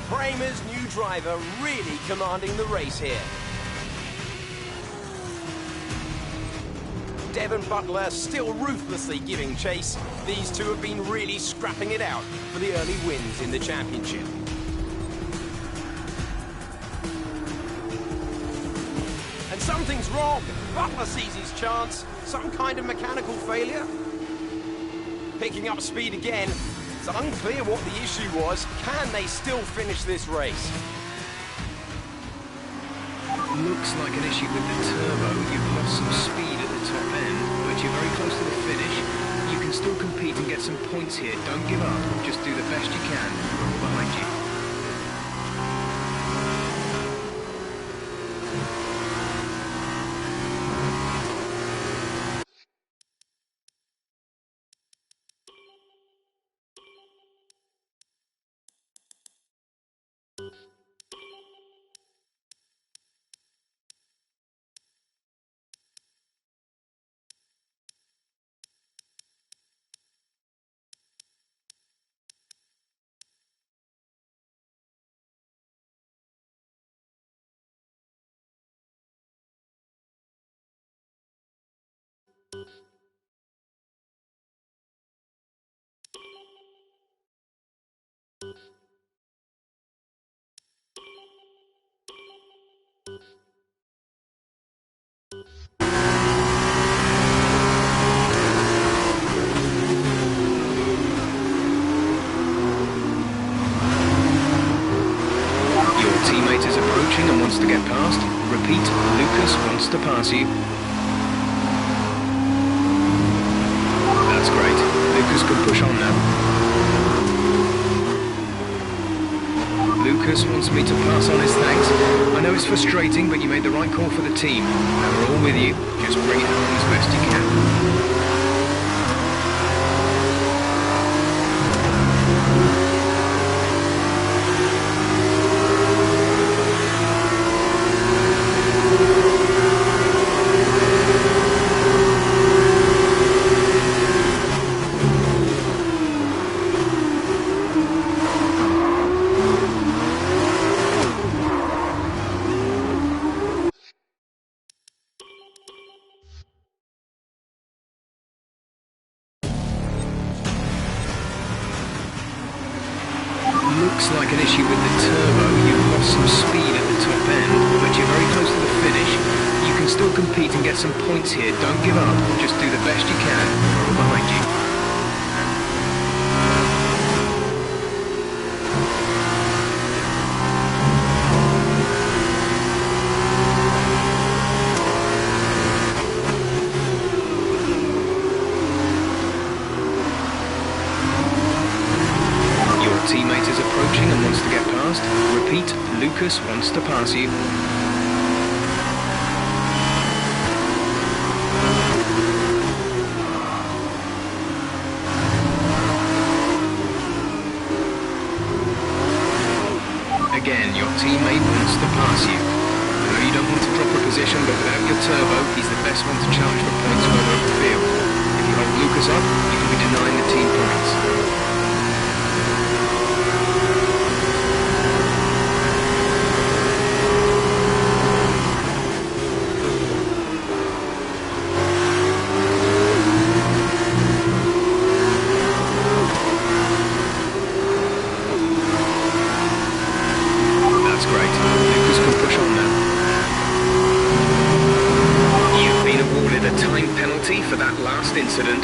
Prama's new driver really commanding the race here. Devon Butler still ruthlessly giving chase. These two have been really scrapping it out for the early wins in the championship. And something's wrong. Butler sees his chance. Some kind of mechanical failure. Picking up speed again. It's unclear what the issue was. Can they still finish this race? Looks like an issue with the turbo. You've lost some speed at the top end, but you're very close to the finish. You can still compete and get some points here. Don't give up. Just do the best you can. We're all behind you. And wants to get past. Repeat, Lucas wants to pass you. That's great. Lucas could push on now. Lucas wants me to pass on his thanks. I know it's frustrating, but you made the right call for the team. And we're all with you. Just bring it home as best you can. Looks like an issue with the turbo. You've lost some speed at the top end, but you're very close to the finish. You can still compete and get some points here. Don't give up. Just do the best you can. We're all behind you. Teammate is approaching and wants to get past. Repeat, Lucas wants to pass you. Again, your teammate wants to pass you. I know you don't want to drop a position, but without your turbo, he's the best one to challenge for points further up the field. If you hold Lucas up, you can be denying the team points. For that last incident.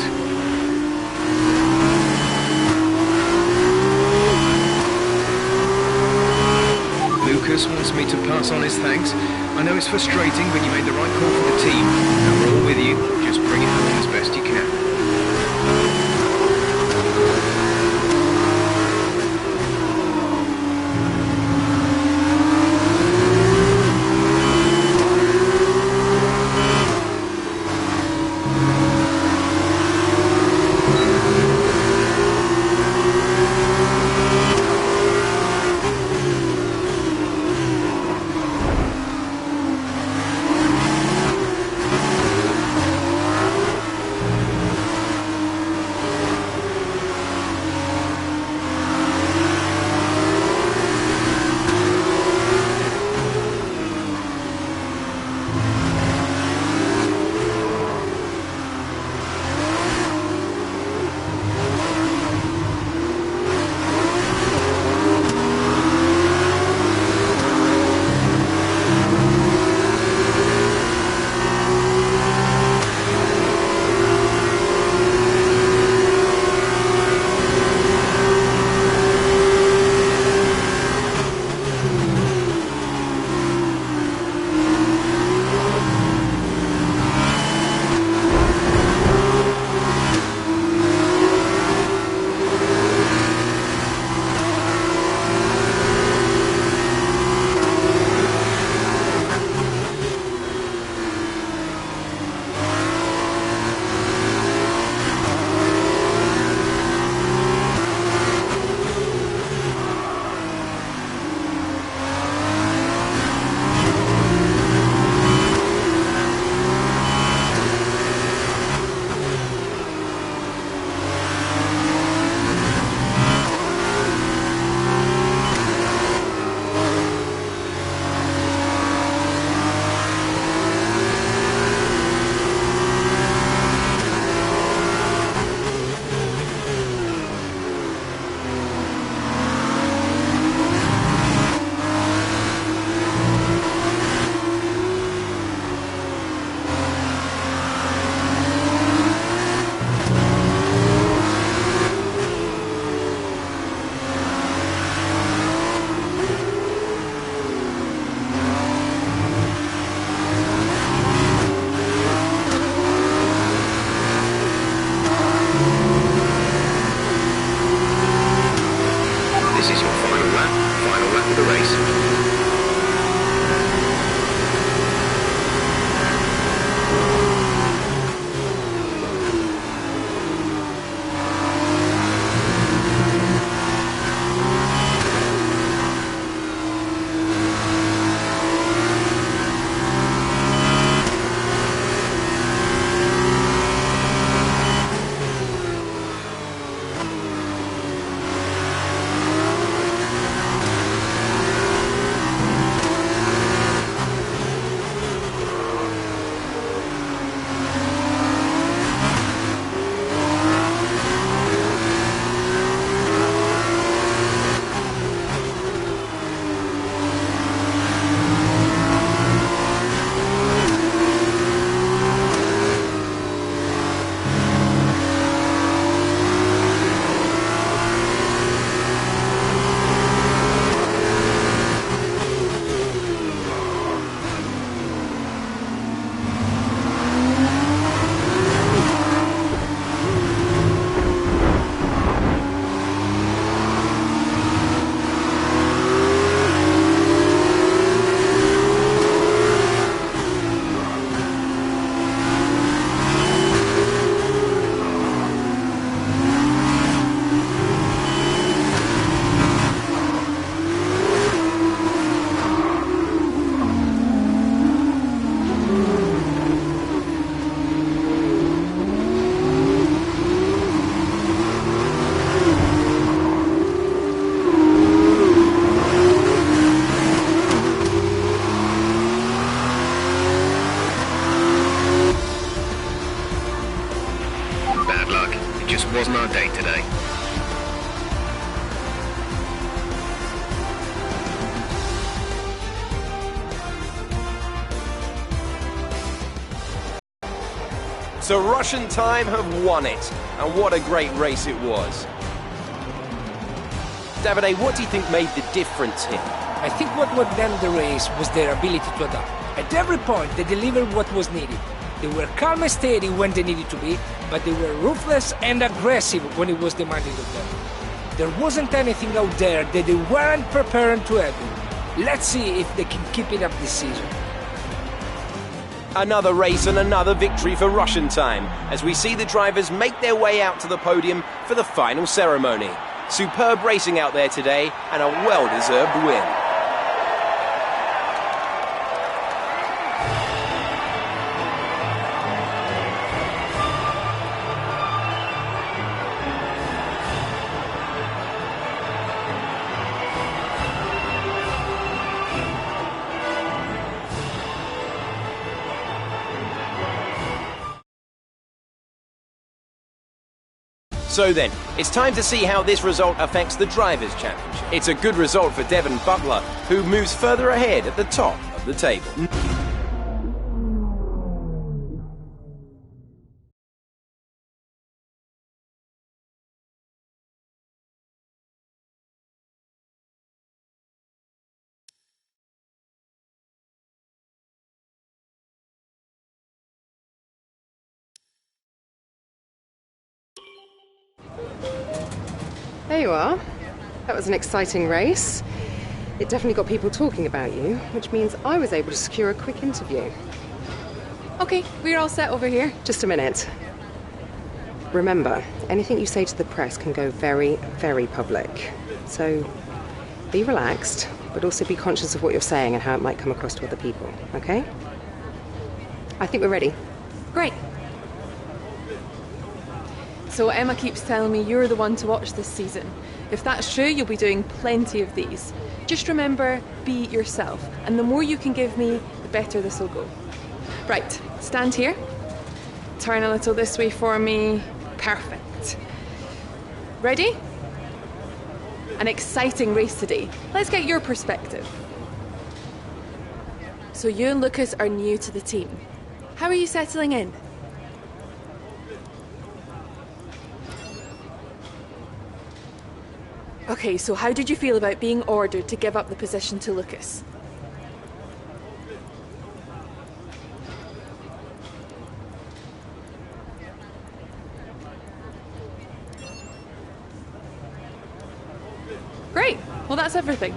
Lucas wants me to pass on his thanks. I know it's frustrating, but you made the right call for the team. And we're all with you. Just bring it home as best you can. This is your final lap of the race. Wasn't our day today. So Russian Time have won it, and what a great race it was. Davide, what do you think made the difference here? I think what won them the race was their ability to adapt. At every point, they delivered what was needed. They were calm and steady when they needed to be, but they were ruthless and aggressive when it was demanded of them. There wasn't anything out there that they weren't prepared to handle. Let's see if they can keep it up this season. Another race and another victory for Russian Time, as we see the drivers make their way out to the podium for the final ceremony. Superb racing out there today, and a well-deserved win. So then, it's time to see how this result affects the Drivers' Championship. It's a good result for Devon Butler, who moves further ahead at the top of the table. There you are. That was an exciting race. It definitely got people talking about you, which means I was able to secure a quick interview. Okay, we're all set over here. Just a minute. Remember, anything you say to the press can go very, very public. So be relaxed, but also be conscious of what you're saying and how it might come across to other people, okay? I think we're ready. Great. So Emma keeps telling me you're the one to watch this season. If that's true, you'll be doing plenty of these. Just remember, be yourself. And the more you can give me, the better this will go. Right, stand here. Turn a little this way for me. Perfect. Ready? An exciting race today. Let's get your perspective. So you and Lucas are new to the team. How are you settling in? Okay, so how did you feel about being ordered to give up the position to Lucas? Great. Well, that's everything.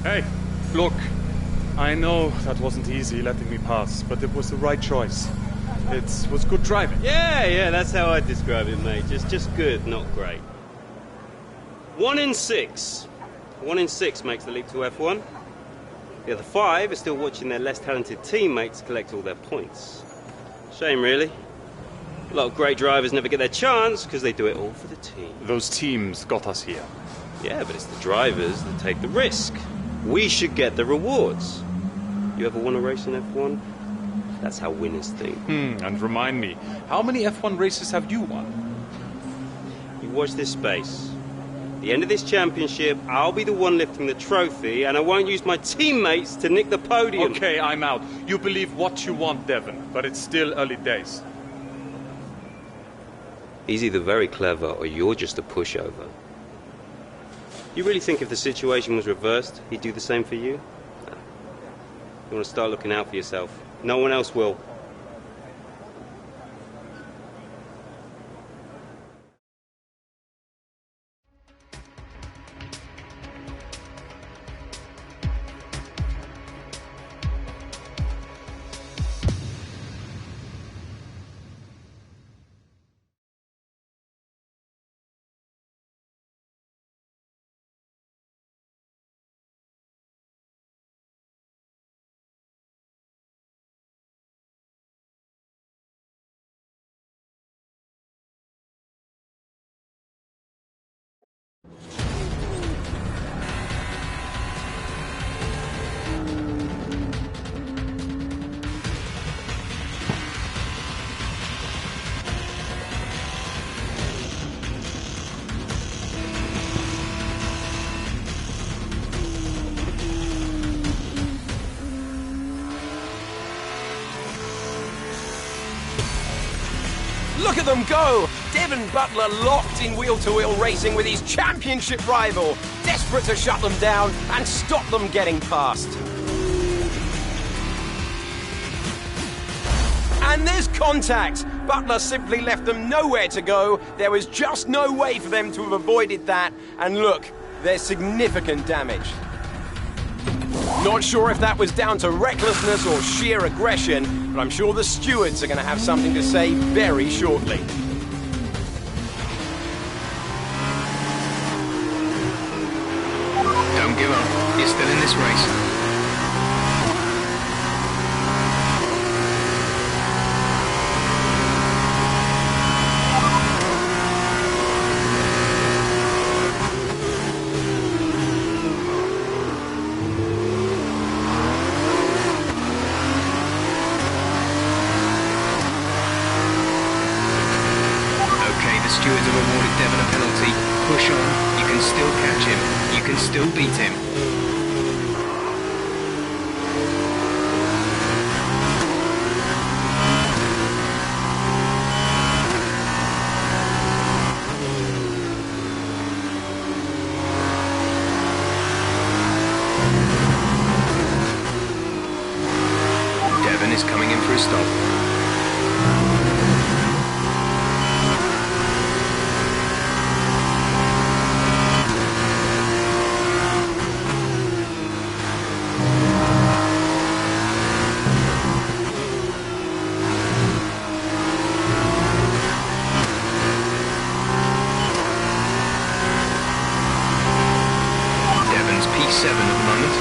Hey, look. I know that wasn't easy letting me pass, but it was the right choice. It was good driving. Yeah, that's how I describe it, mate. Just good, not great. 1 in 6. 1 in 6 makes the leap to F1. The other 5 are still watching their less talented teammates collect all their points. Shame, really. A lot of great drivers never get their chance because they do it all for the team. Those teams got us here. Yeah, but it's the drivers that take the risk. We should get the rewards. You ever won a race in F1? That's how winners think. And remind me, how many F1 races have you won? You watch this space. At the end of this championship, I'll be the one lifting the trophy, and I won't use my teammates to nick the podium. Okay, I'm out. You believe what you want, Devon, but it's still early days. He's either very clever or you're just a pushover. You really think if the situation was reversed, he'd do the same for you? No. You want to start looking out for yourself. No one else will. Look at them go! Devon Butler locked in wheel-to-wheel racing with his championship rival, desperate to shut them down and stop them getting past. And there's contact! Butler simply left them nowhere to go. There was just no way for them to have avoided that. And look, there's significant damage. Not sure if that was down to recklessness or sheer aggression, but I'm sure the stewards are going to have something to say very shortly. Don't give up. You're still in this race. Stewards have awarded Devon a penalty. Push on. You can still catch him. You can still beat him. Devon is coming in for a stop. P7 at the moment.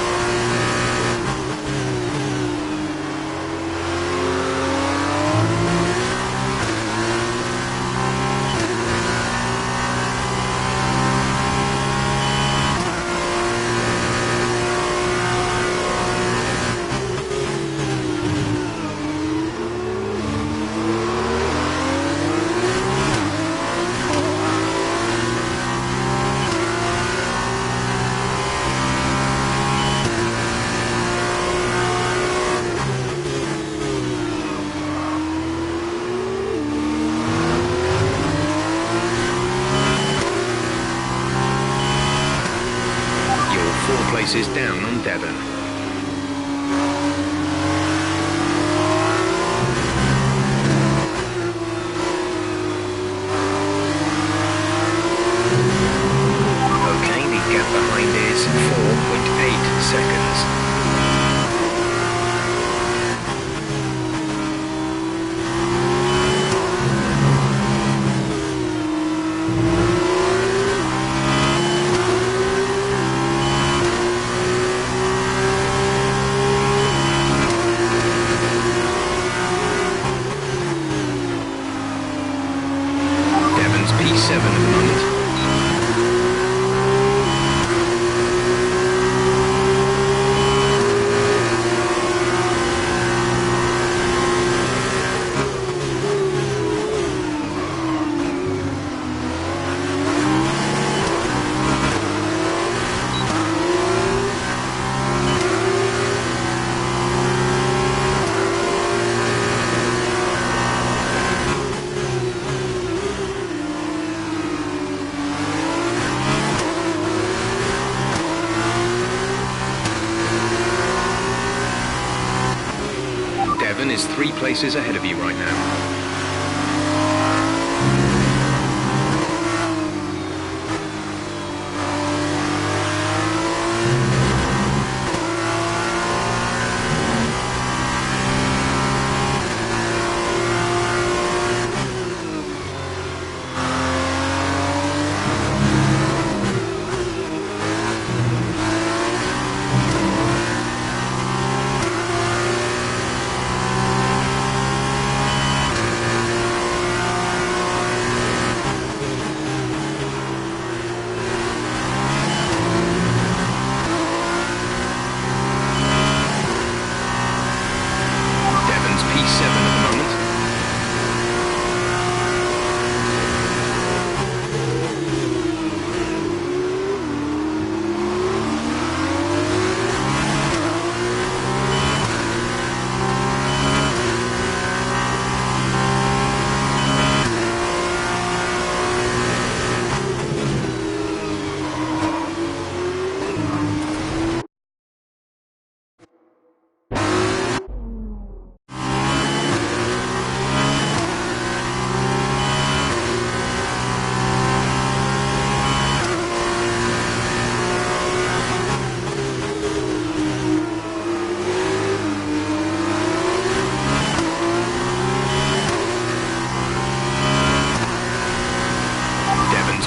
places down on Devon. Okay, the gap behind is 4.8 seconds. P7 at the moment. Devon is 3 places ahead of you right now.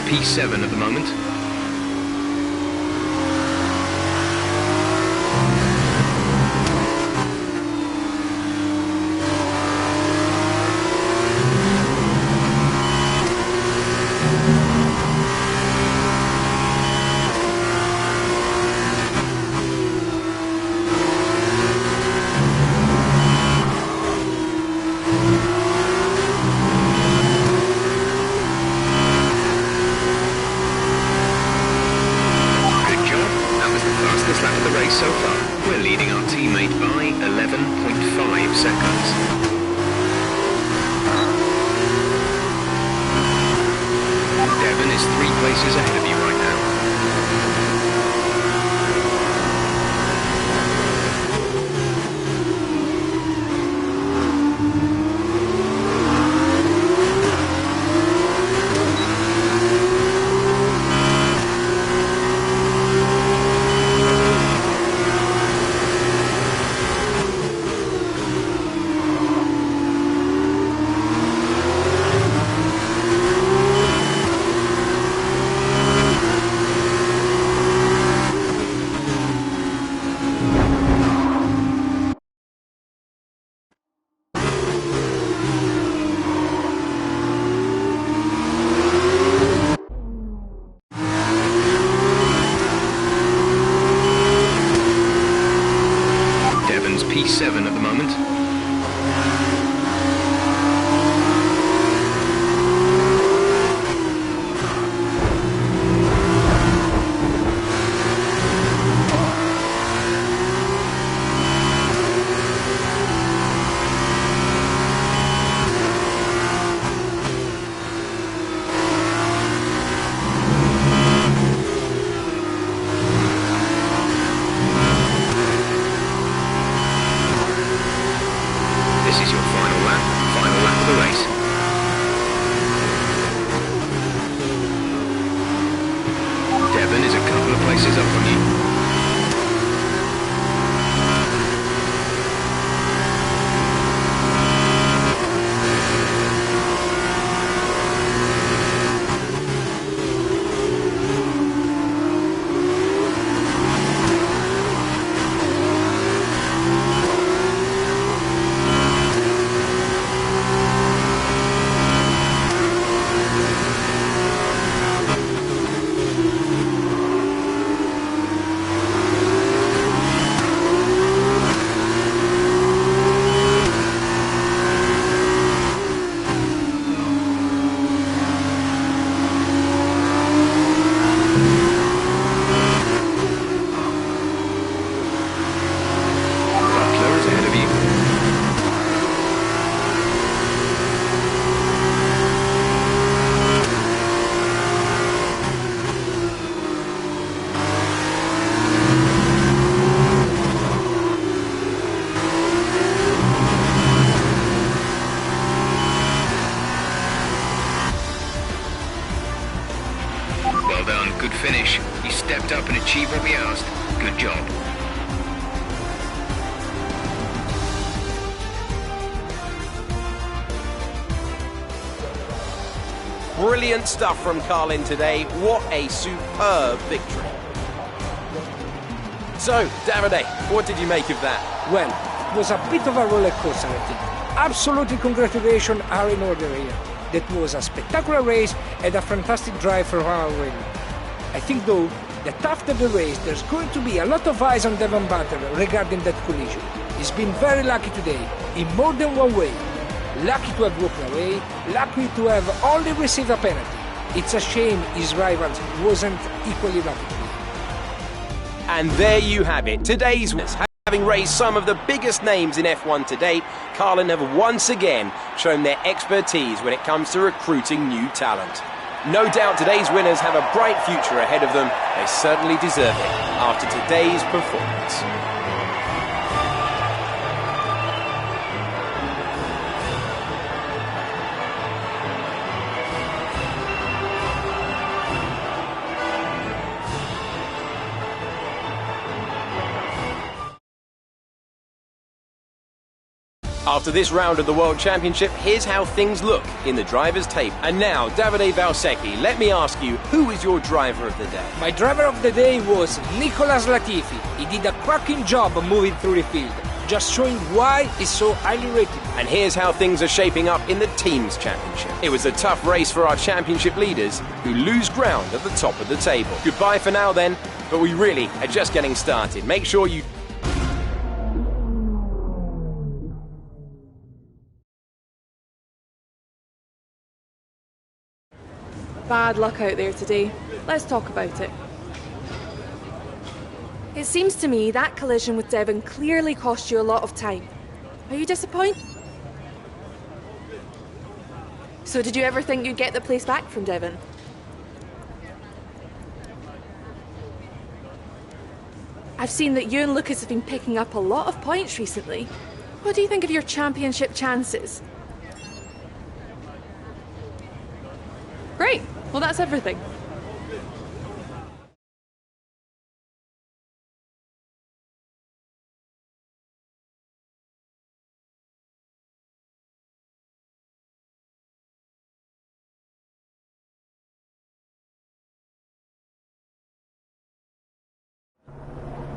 P7 at the moment. So far, we're leading our teammate by 11.5 seconds. Devon is 3 places ahead of you right now. done, good finish. You stepped up and achieved what we asked. Good job. Brilliant stuff from Carlin today. What a superb victory. So, Davide, what did you make of that? Well, it was a bit of a roller coaster, I think. Absolutely congratulations are in order here. That was a spectacular race and a fantastic drive from our win. I think, though, that after the race there's going to be a lot of eyes on Devon Butler regarding that collision. He's been very lucky today, in more than one way. Lucky to have walked away, lucky to have only received a penalty. It's a shame his rivals wasn't equally lucky today. And there you have it, today's winners. Having raised some of the biggest names in F1 to date, Carlin have once again shown their expertise when it comes to recruiting new talent. No doubt today's winners have a bright future ahead of them. They certainly deserve it after today's performance. After this round of the World Championship, here's how things look in the driver's table. And now, Davide Valsecchi, let me ask you, who is your driver of the day? My driver of the day was Nicolas Latifi. He did a cracking job moving through the field, just showing why he's so highly rated. And here's how things are shaping up in the Teams Championship. It was a tough race for our championship leaders, who lose ground at the top of the table. Goodbye for now then, but we really are just getting started. Make sure you... Bad luck out there today. Let's talk about it. It seems to me that collision with Devon clearly cost you a lot of time. Are you disappointed? So did you ever think you'd get the place back from Devon? I've seen that you and Lucas have been picking up a lot of points recently. What do you think of your championship chances? Great. Well, that's everything.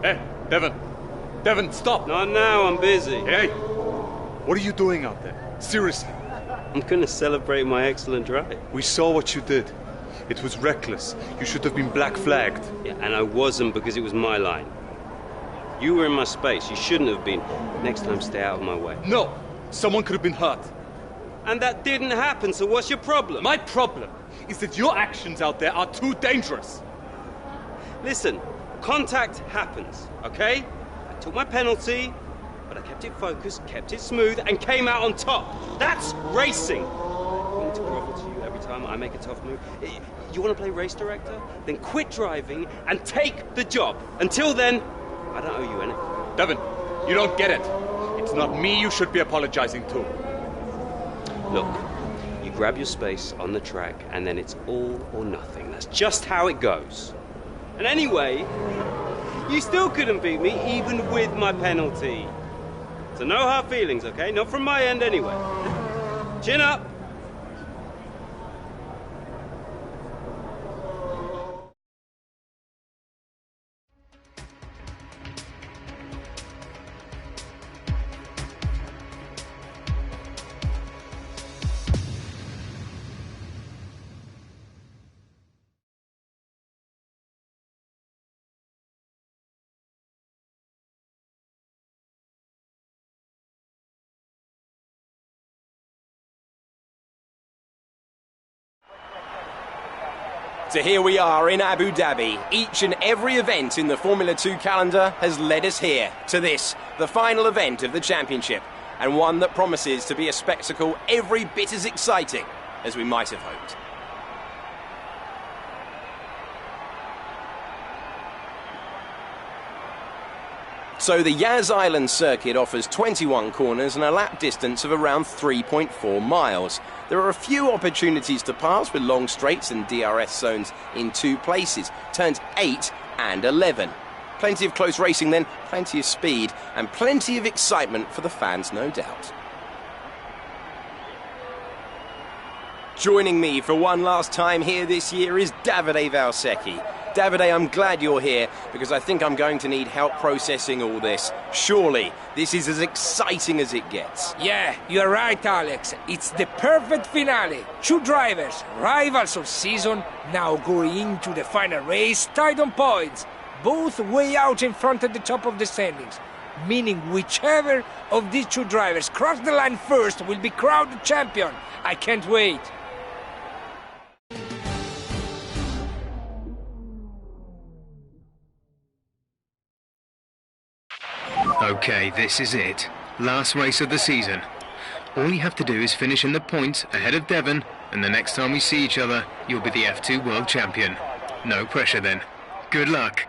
Hey, Devon! Devon, stop! Not now, I'm busy. Hey! What are you doing out there? Seriously? I'm gonna celebrate my excellent drive. We saw what you did. It was reckless. You should have been black flagged. Yeah, and I wasn't because it was my line. You were in my space. You shouldn't have been. Next time, stay out of my way. No! Someone could have been hurt. And that didn't happen, so what's your problem? My problem is that your actions out there are too dangerous. Listen, contact happens, okay? I took my penalty, but I kept it focused, kept it smooth, and came out on top. That's racing. I need to grovel to you every time I make a tough move. You want to play race director? Then quit driving and take the job. Until then, I don't owe you anything. Devon, you don't get it. It's not me you should be apologizing to. Look, you grab your space on the track, and then it's all or nothing. That's just how it goes. And anyway, you still couldn't beat me, even with my penalty. So no hard feelings, okay? Not from my end anyway. Chin up. So here we are in Abu Dhabi. Each and every event in the Formula 2 calendar has led us here, to this, the final event of the championship, and one that promises to be a spectacle every bit as exciting as we might have hoped. So the Yas Island circuit offers 21 corners and a lap distance of around 3.4 miles. There are a few opportunities to pass with long straights and DRS zones in 2 places, turns 8 and 11. Plenty of close racing then, plenty of speed, and plenty of excitement for the fans, no doubt. Joining me for one last time here this year is Davide Valsecchi. Davide, I'm glad you're here because I think I'm going to need help processing all this. Surely, this is as exciting as it gets. Yeah, you're right, Alex. It's the perfect finale. 2 drivers, rivals of season, now going into the final race tied on points. Both way out in front at the top of the standings. Meaning whichever of these 2 drivers cross the line first will be crowned the champion. I can't wait. Okay, this is it. Last race of the season. All you have to do is finish in the points ahead of Devon, and the next time we see each other, you'll be the F2 World Champion. No pressure then. Good luck.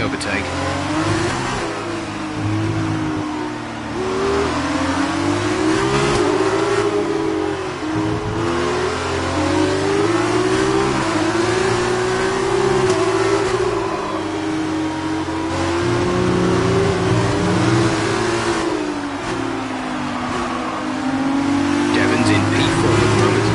overtake. Devon's in P4 at the moment.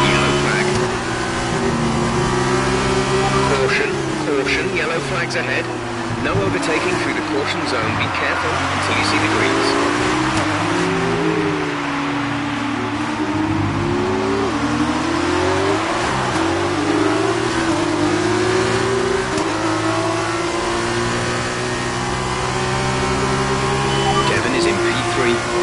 Yellow flag. Caution, caution, yellow flags ahead. No overtaking through the caution zone. Be careful until you see the greens. Devon is in P3.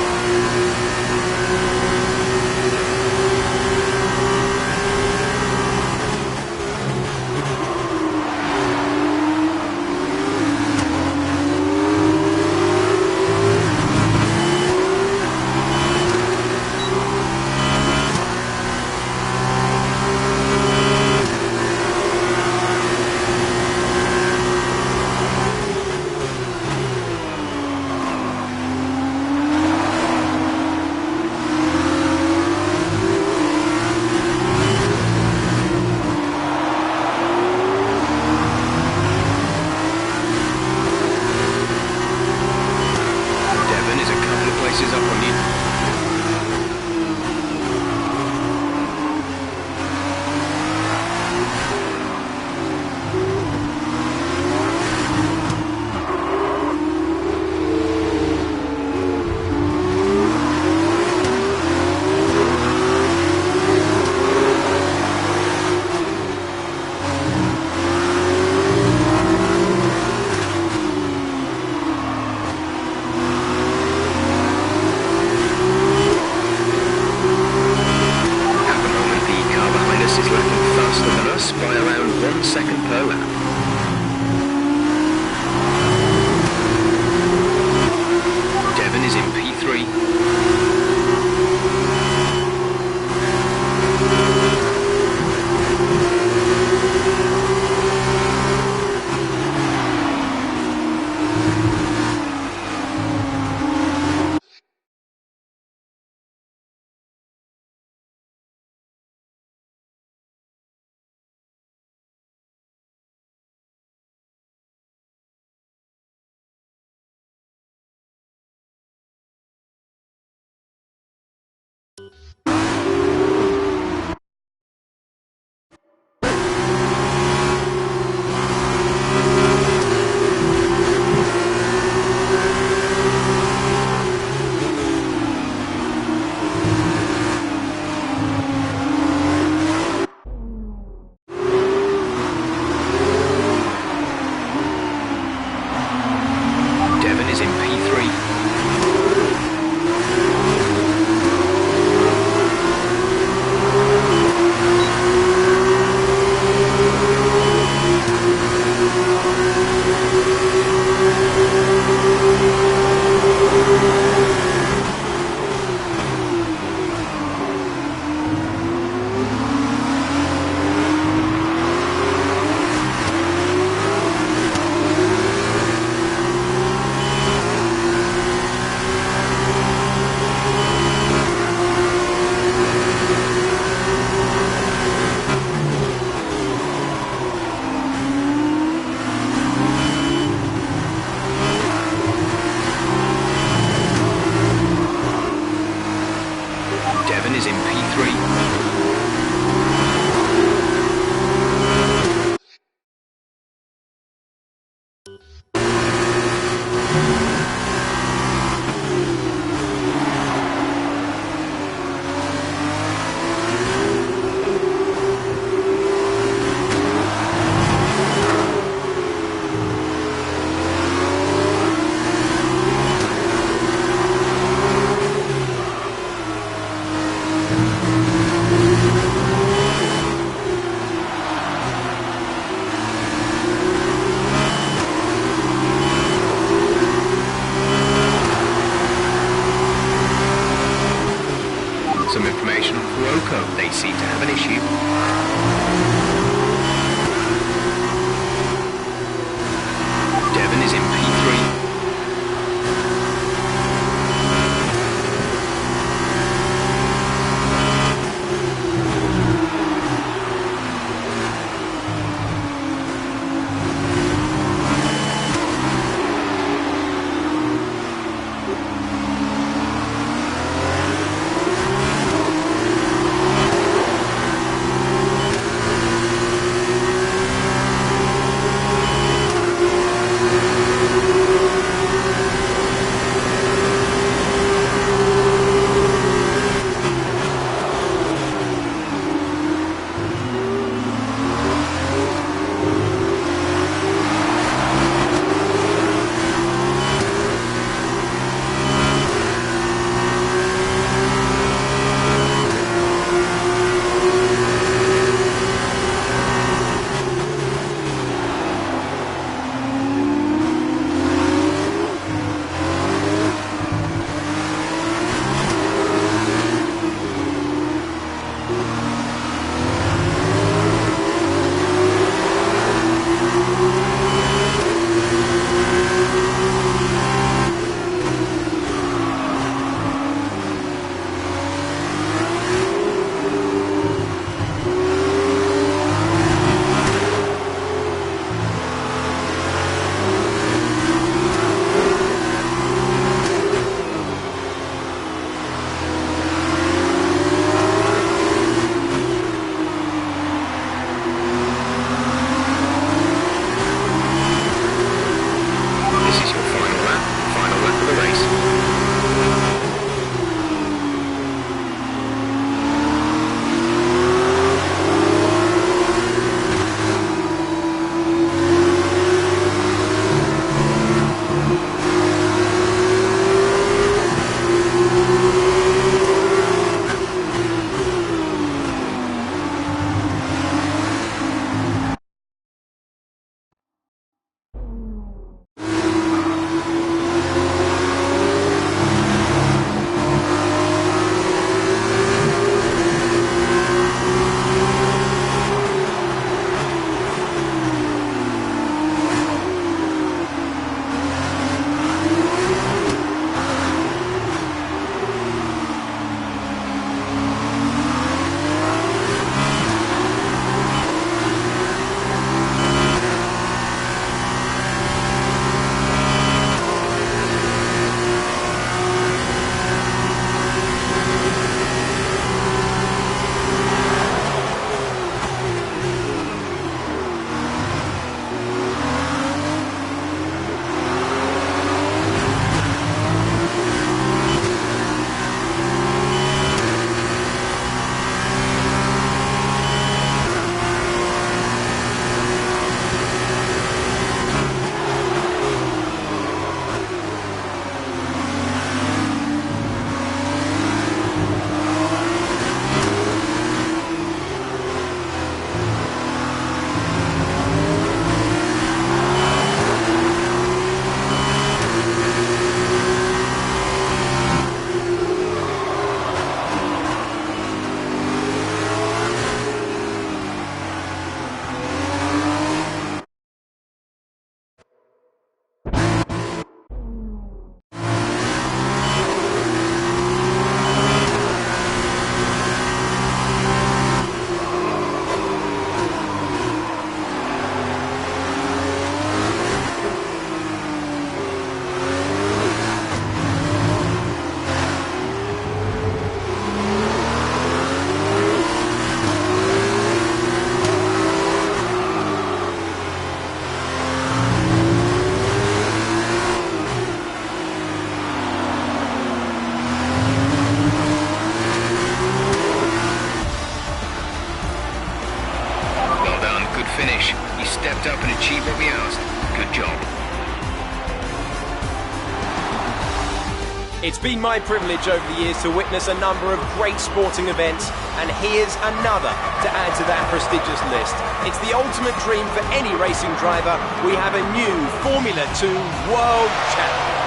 It's been my privilege over the years to witness a number of great sporting events, and here's another to add to that prestigious list. It's the ultimate dream for any racing driver. We have a new Formula 2 World Champion.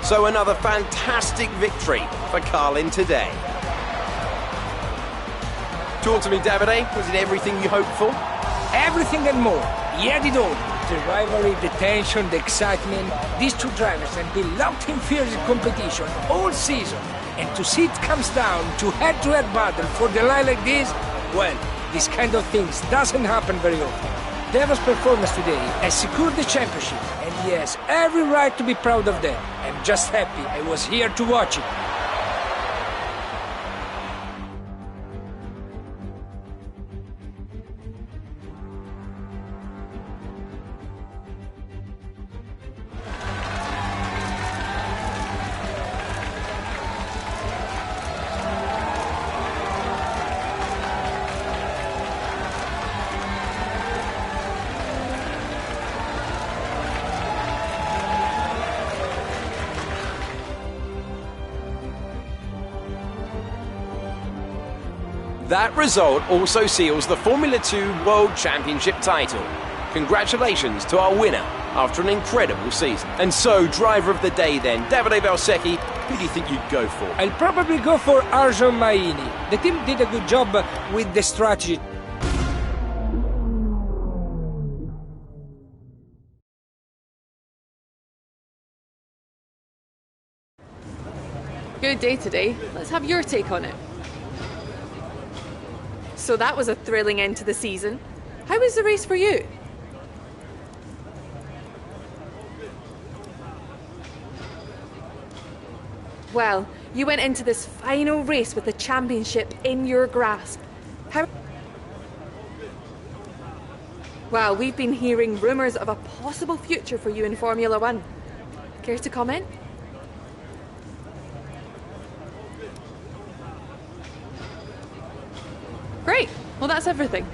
So another fantastic victory for Carlin today. Talk to me, Davide. Was it everything you hoped for? Everything and more. He had it all. The rivalry, the tension, the excitement. These two drivers have been locked in fierce competition all season. And to see it comes down to head-to-head battle for the line like this, well, this kind of things doesn't happen very often. Deva's performance today has secured the championship, and he has every right to be proud of that. I'm just happy I was here to watch it. That result also seals the Formula 2 World Championship title. Congratulations to our winner after an incredible season. And so, driver of the day then, Davide Valsecchi, who do you think you'd go for? I'll probably go for Arjun Maini. The team did a good job with the strategy. Good day today. Let's have your take on it. So that was a thrilling end to the season. How was the race for you? Well, you went into this final race with the championship in your grasp. How... Well, we've been hearing rumours of a possible future for you in Formula One. Care to comment? Great. Well, that's everything.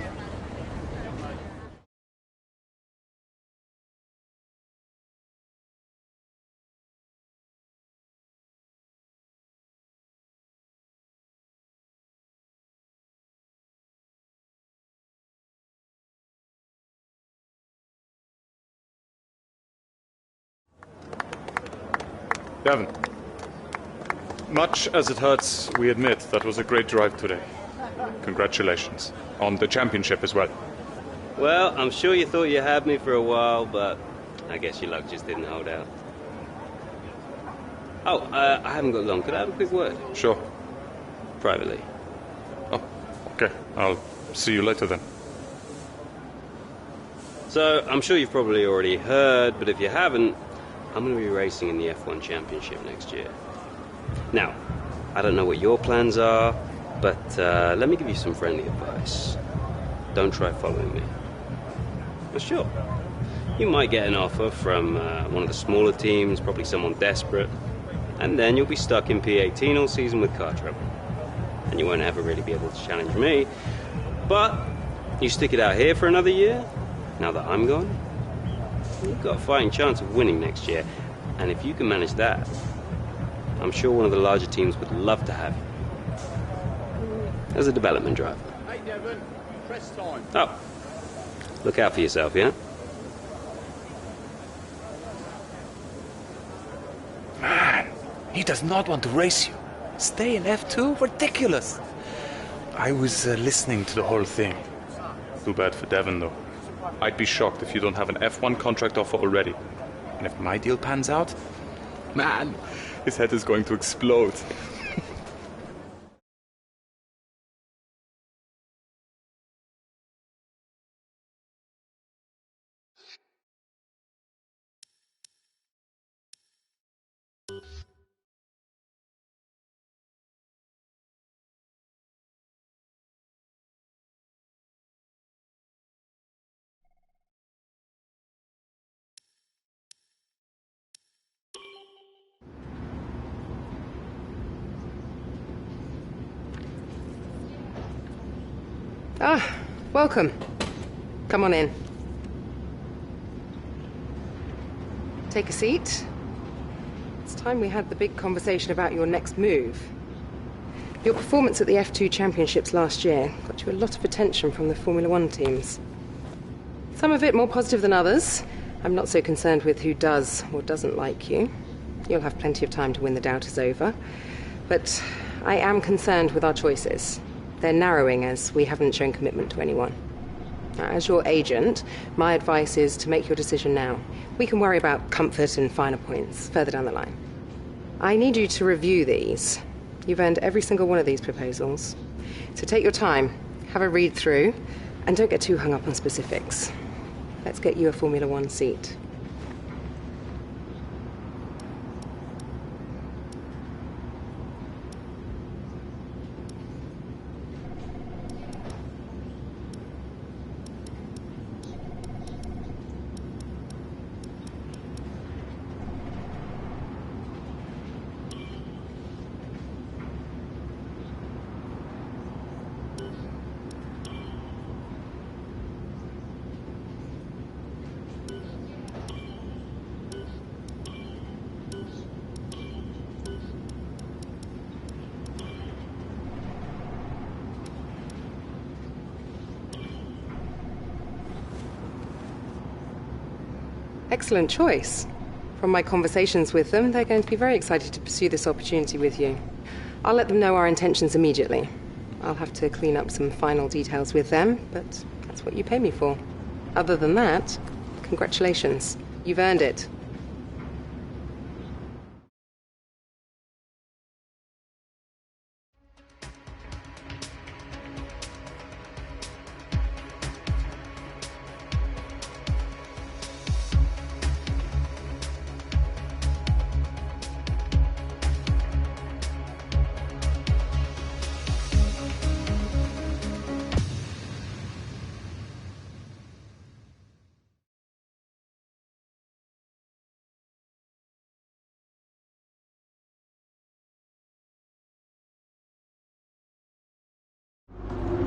Devon, much as it hurts, we admit that was a great drive today. Congratulations. On the championship as well. Well, I'm sure you thought you had me for a while, but I guess your luck just didn't hold out. Oh, I haven't got long. Could I have a quick word? Sure. Privately. Oh, okay. I'll see you later then. So, I'm sure you've probably already heard, but if you haven't, I'm going to be racing in the F1 Championship next year. Now, I don't know what your plans are, but let me give you some friendly advice. Don't try following me. But sure, you might get an offer from one of the smaller teams, probably someone desperate, and then you'll be stuck in P18 all season with car trouble. And you won't ever really be able to challenge me. But you stick it out here for another year, now that I'm gone, you've got a fighting chance of winning next year. And if you can manage that, I'm sure one of the larger teams would love to have you as a development driver. Hey Devon, press time. Oh, look out for yourself, yeah? Man, he does not want to race you. Stay in F2? Ridiculous. I was listening to the whole thing. Too bad for Devon, though. I'd be shocked if you don't have an F1 contract offer already. And if my deal pans out, man, his head is going to explode. Ah, welcome. Come on in. Take a seat. It's time we had the big conversation about your next move. Your performance at the F2 Championships last year got you a lot of attention from the Formula One teams. Some of it more positive than others. I'm not so concerned with who does or doesn't like you. You'll have plenty of time to win the doubters over. But I am concerned with our choices. They're narrowing as we haven't shown commitment to anyone. As your agent, my advice is to make your decision now. We can worry about comfort and finer points further down the line. I need you to review these. You've earned every single one of these proposals. So take your time, have a read through, and don't get too hung up on specifics. Let's get you a Formula One seat. Excellent choice. From my conversations with them, they're going to be very excited to pursue this opportunity with you. I'll let them know our intentions immediately. I'll have to clean up some final details with them, but that's what you pay me for. Other than that, congratulations. You've earned it.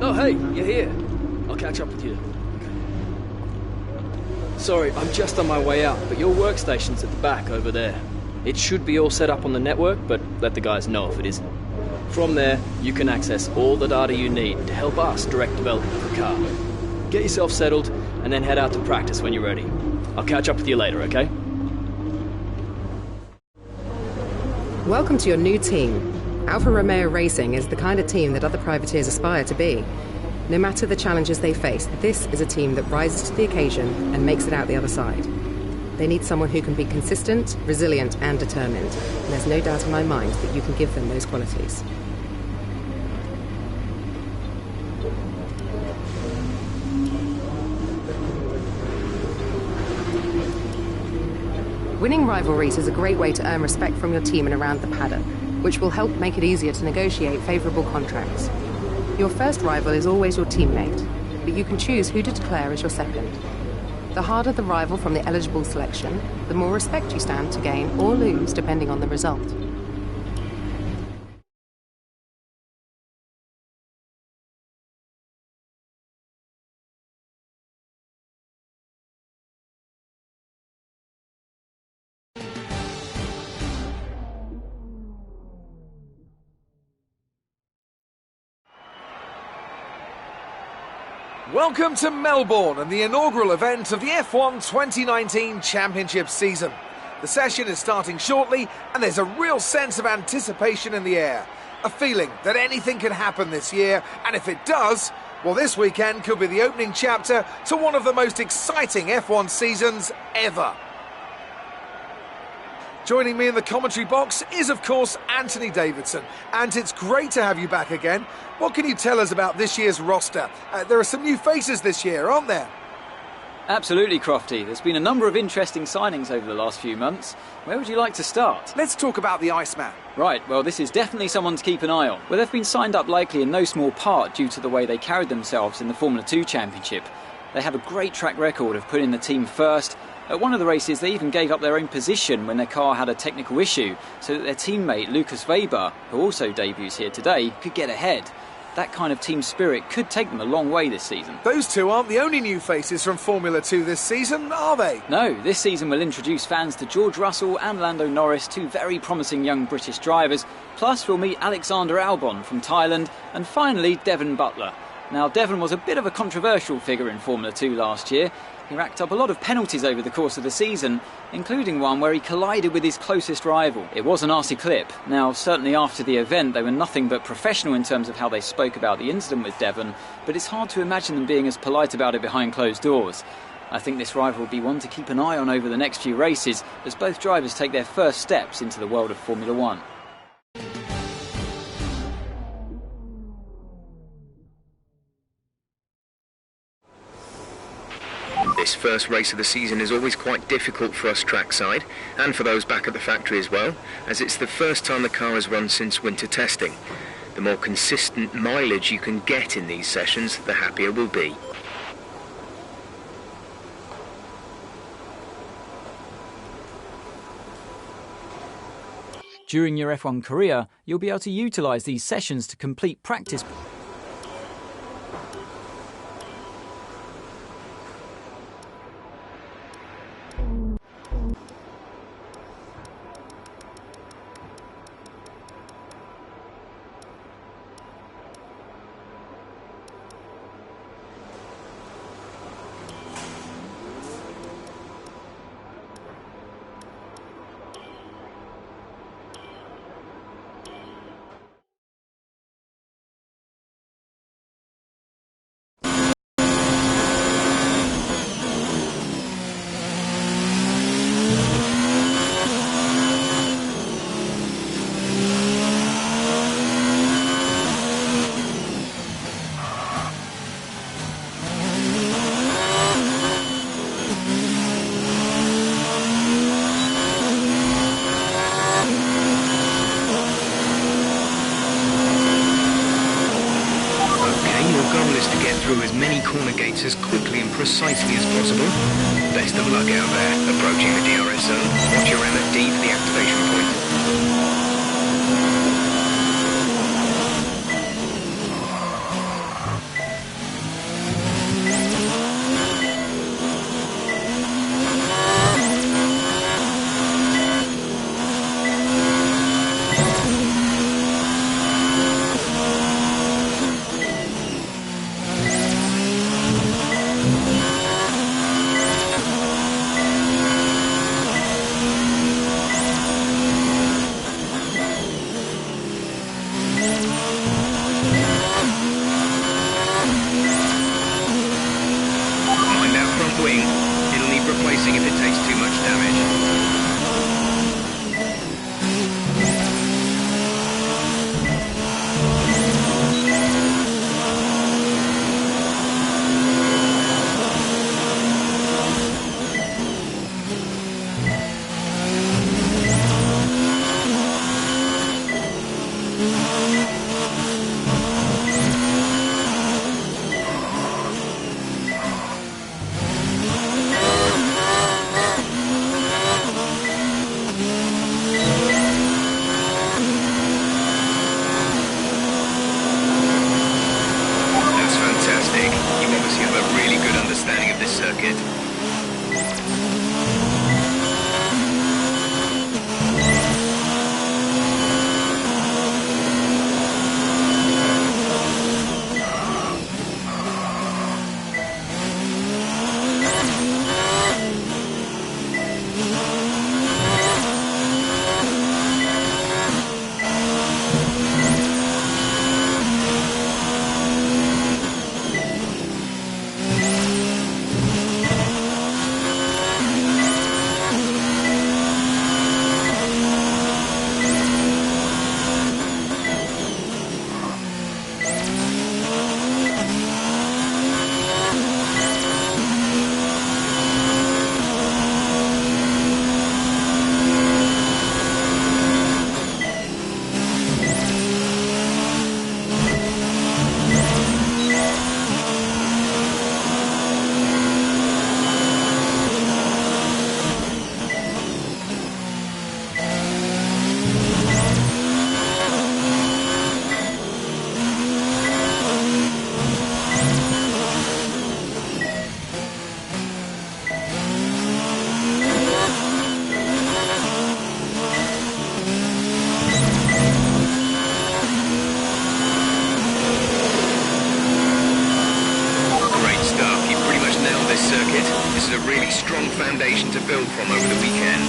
Oh, hey, you're here. I'll catch up with you. Sorry, I'm just on my way out, but your workstation's at the back over there. It should be all set up on the network, but let the guys know if it isn't. From there, you can access all the data you need to help us direct development of the car. Get yourself settled, and then head out to practice when you're ready. I'll catch up with you later, okay? Welcome to your new team. Alfa Romeo Racing is the kind of team that other privateers aspire to be. No matter the challenges they face, this is a team that rises to the occasion and makes it out the other side. They need someone who can be consistent, resilient, and determined. And there's no doubt in my mind that you can give them those qualities. Winning rivalries is a great way to earn respect from your team and around the paddock, which will help make it easier to negotiate favourable contracts. Your first rival is always your teammate, but you can choose who to declare as your second. The harder the rival from the eligible selection, the more respect you stand to gain or lose depending on the result. Welcome to Melbourne and the inaugural event of the F1 2019 Championship season. The session is starting shortly and there's a real sense of anticipation in the air. A feeling that anything can happen this year, and if it does, well, this weekend could be the opening chapter to one of the most exciting F1 seasons ever. Joining me in the commentary box is, of course, Anthony Davidson. And it's great to have you back again. What can you tell us about this year's roster? There are some new faces this year, aren't there? Absolutely, Crofty. There's been a number of interesting signings over the last few months. Where would you like to start? Let's talk about the Iceman. Right, well, this is definitely someone to keep an eye on. Well, they've been signed up likely in no small part due to the way they carried themselves in the Formula 2 Championship. They have a great track record of putting the team first. At one of the races, they even gave up their own position when their car had a technical issue, so that their teammate Lucas Weber, who also debuts here today, could get ahead. that kind of team spirit could take them a long way this season. Those two aren't the only new faces from Formula 2 this season, are they? No, this season will introduce fans to George Russell and Lando Norris, two very promising young British drivers. Plus, we'll meet Alexander Albon from Thailand, and finally, Devon Butler. Now, Devon was a bit of a controversial figure in Formula 2 last year. He racked up a lot of penalties over the course of the season, including one where he collided with his closest rival. It was a nasty clip. Now, certainly after the event, they were nothing but professional in terms of how they spoke about the incident with Devon, but it's hard to imagine them being as polite about it behind closed doors. I think this rival will be one to keep an eye on over the next few races, as both drivers take their first steps into the world of Formula 1. This first race of the season is always quite difficult for us trackside, and for those back at the factory as well, as it's the first time the car has run since winter testing. The more consistent mileage you can get in these sessions, the happier we'll be. During your F1 career, you'll be able to utilise these sessions to complete practice. Through as many corner gates as quickly and precisely as possible. Best of luck out there. Approaching the DRS zone. Watch your MFD for the activation point. If it takes too much damage. a really strong foundation to build from over the weekend.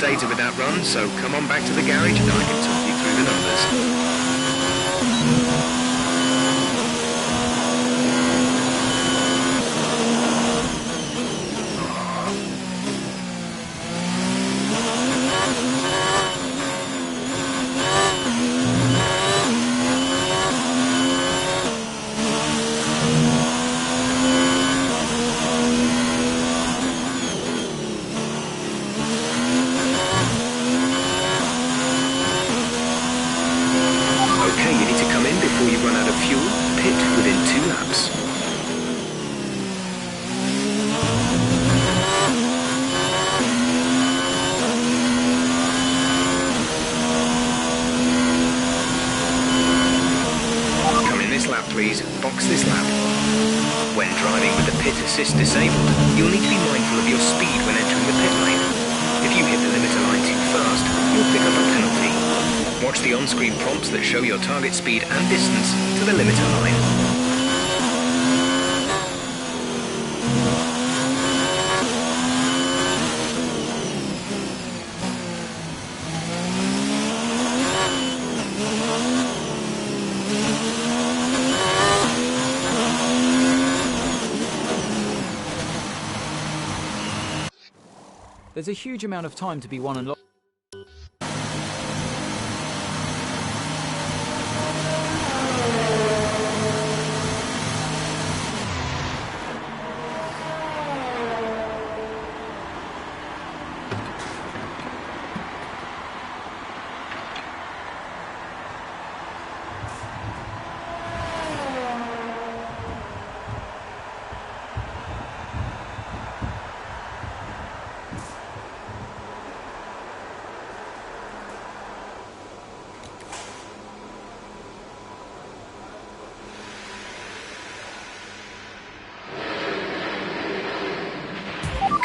Data with that run, so come on back to the garage and I can talk you through the numbers. Before you run out of fuel, pit within 2 laps. Come in this lap, please. Box this lap. When driving with the pit assist disabled, you'll need to be mindful of your speed when entering the pit lane. If you hit the limiter line too fast, you'll pick up a penalty. Watch the on-screen prompts that show your target speed and distance to the limiter line. There's a huge amount of time to be won and lost.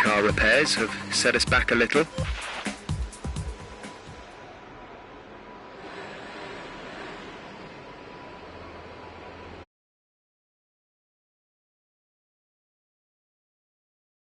Car repairs have set us back a little.